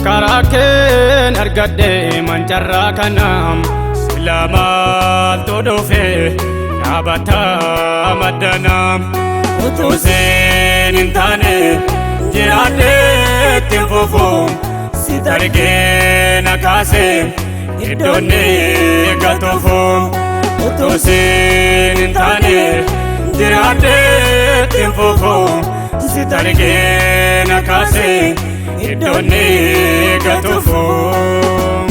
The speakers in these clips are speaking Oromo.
Karaken argadde mancarra kanam Silamal todofe Nabata madanam Utusen intane Jirade timpofum Sitarge nakase Idone gatofum Utusen intane Jirade timpofum Sitarge nakase Idone gatofum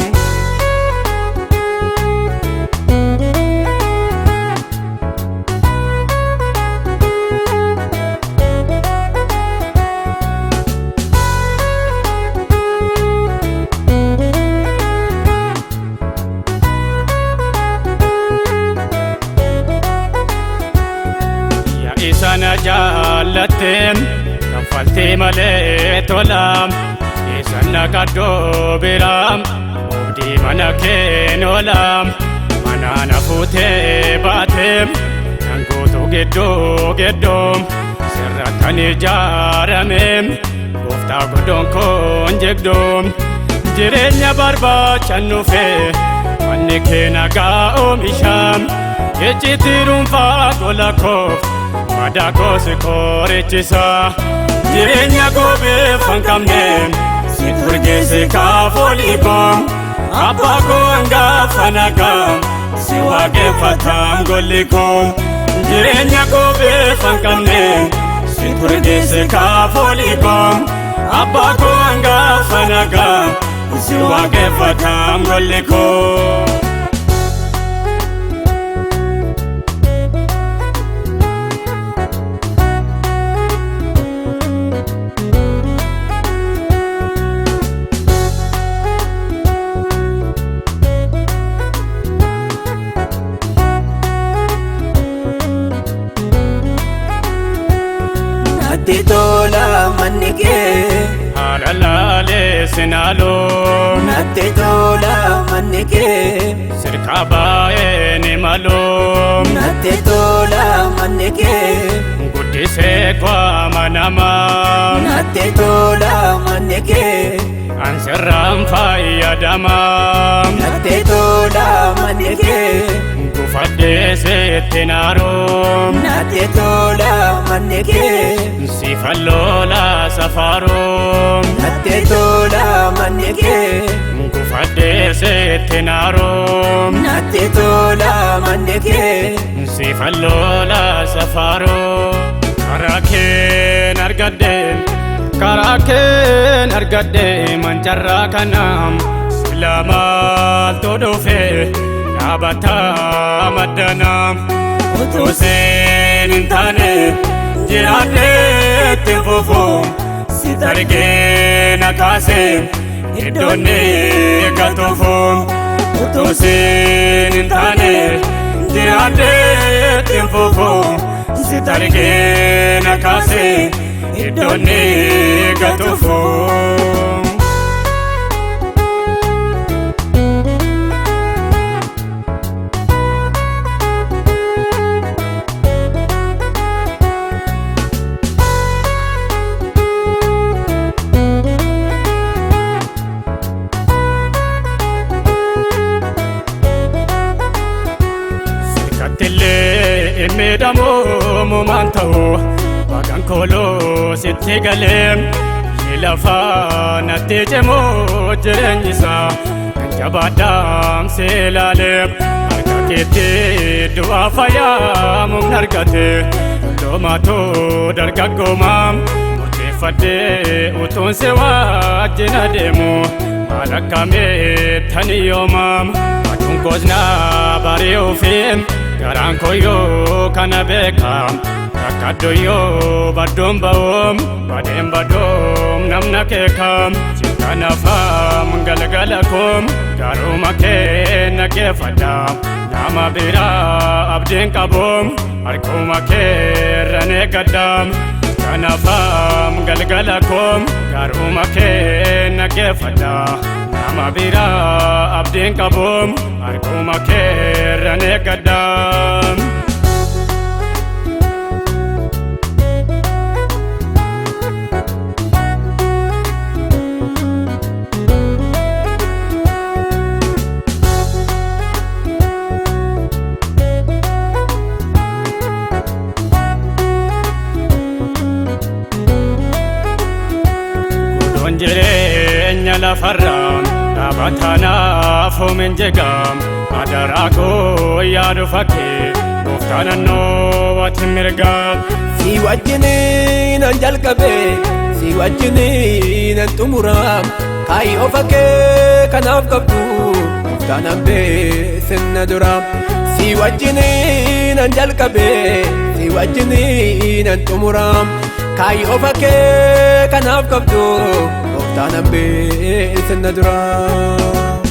Ya isana jalatem Kafalti malee tolam Isana kaddo biram Obdi mana keen olam Mana nafute baatem Nangoto geddom Sirratan ijaaramem Gooftaa goddoon koon jegdom Jireenya barbaachan nufe Manni kee nagaa oomisham Ejjiti dhuunfaa gola koof Madaa koose koorichisa Jireenya goobee fankamneem Si turgeesse kaafoliikoom Abbaa koo hangaafa nagaam Si waaqeffatam gollikoom Jireenya goobee fankamneem Si turgeesse kaafoliikoom Abbaa koo hangaafa nagaam Si waaqeffatam gollikoom Natti tola manni kee Halalale sinalo Natti tola manni kee Sirka baay'ee ni malo Natti tola manni kee Guddisee kwaama namaa Natti tola manni kee Ansirraan fayyadama Natti tola manni kee Gufadhee seetti naaroom Natti tola manni kee Sifalloola safaaroom Natti tola manni kee Gufadhee seetti naaroom Natti tola manni kee Sifalloola safaaroom Karaken argadde mancarra kanam Silamal todofe Nabata madanam Utusen intane Jirade timpofum Sitarge nakase Idone gatofum Utusen intane Jirade timpofum Sitarge nakase Idone gatofum Sirkatille imedamo mumantawo Bagan kolo sitti galeem Shilafa natti jemoo jireenyisa Kan jabaadhaam seelaaleem Harka keetti du'aa fayyaa mumna argate Loomaatoo dargaggoomaam Murteeffadhee utuun si wajjin adeemu Maal akkamee tani yoomaam Aduun goosnaa barii ofiim Garaan koyyoo kana beekaam Rakkaddooyyoo baddoon ba'oom Badeen baddoom namna keekam Sikkanafaam galgala koom Gaaruma kee nageeffadhaam Nama biraa abdiin qaboom Harkuma keerran eeggadhaam Sikkanafaam galgala koom Gaaruma kee nageeffadhaam Nama biraa abdiin qaboom Harkuma keerran eeggadhaam lafarraam dhaabataanaaf hoomen jegaam adaraakoo yaadu fakkee gooftaan annoo ati mirgaam. Si wajjiniin an jalqabe si wajjiniin an xumuraam kaayyoo fakkee kanaaf qabdu gooftaan hambee sinna duraam. Si wajjiniin an jalqabe si wajjiniin an xumuraam kaayyoo fakkee kanaaf qabdu gooftaan hambee sinna duraam.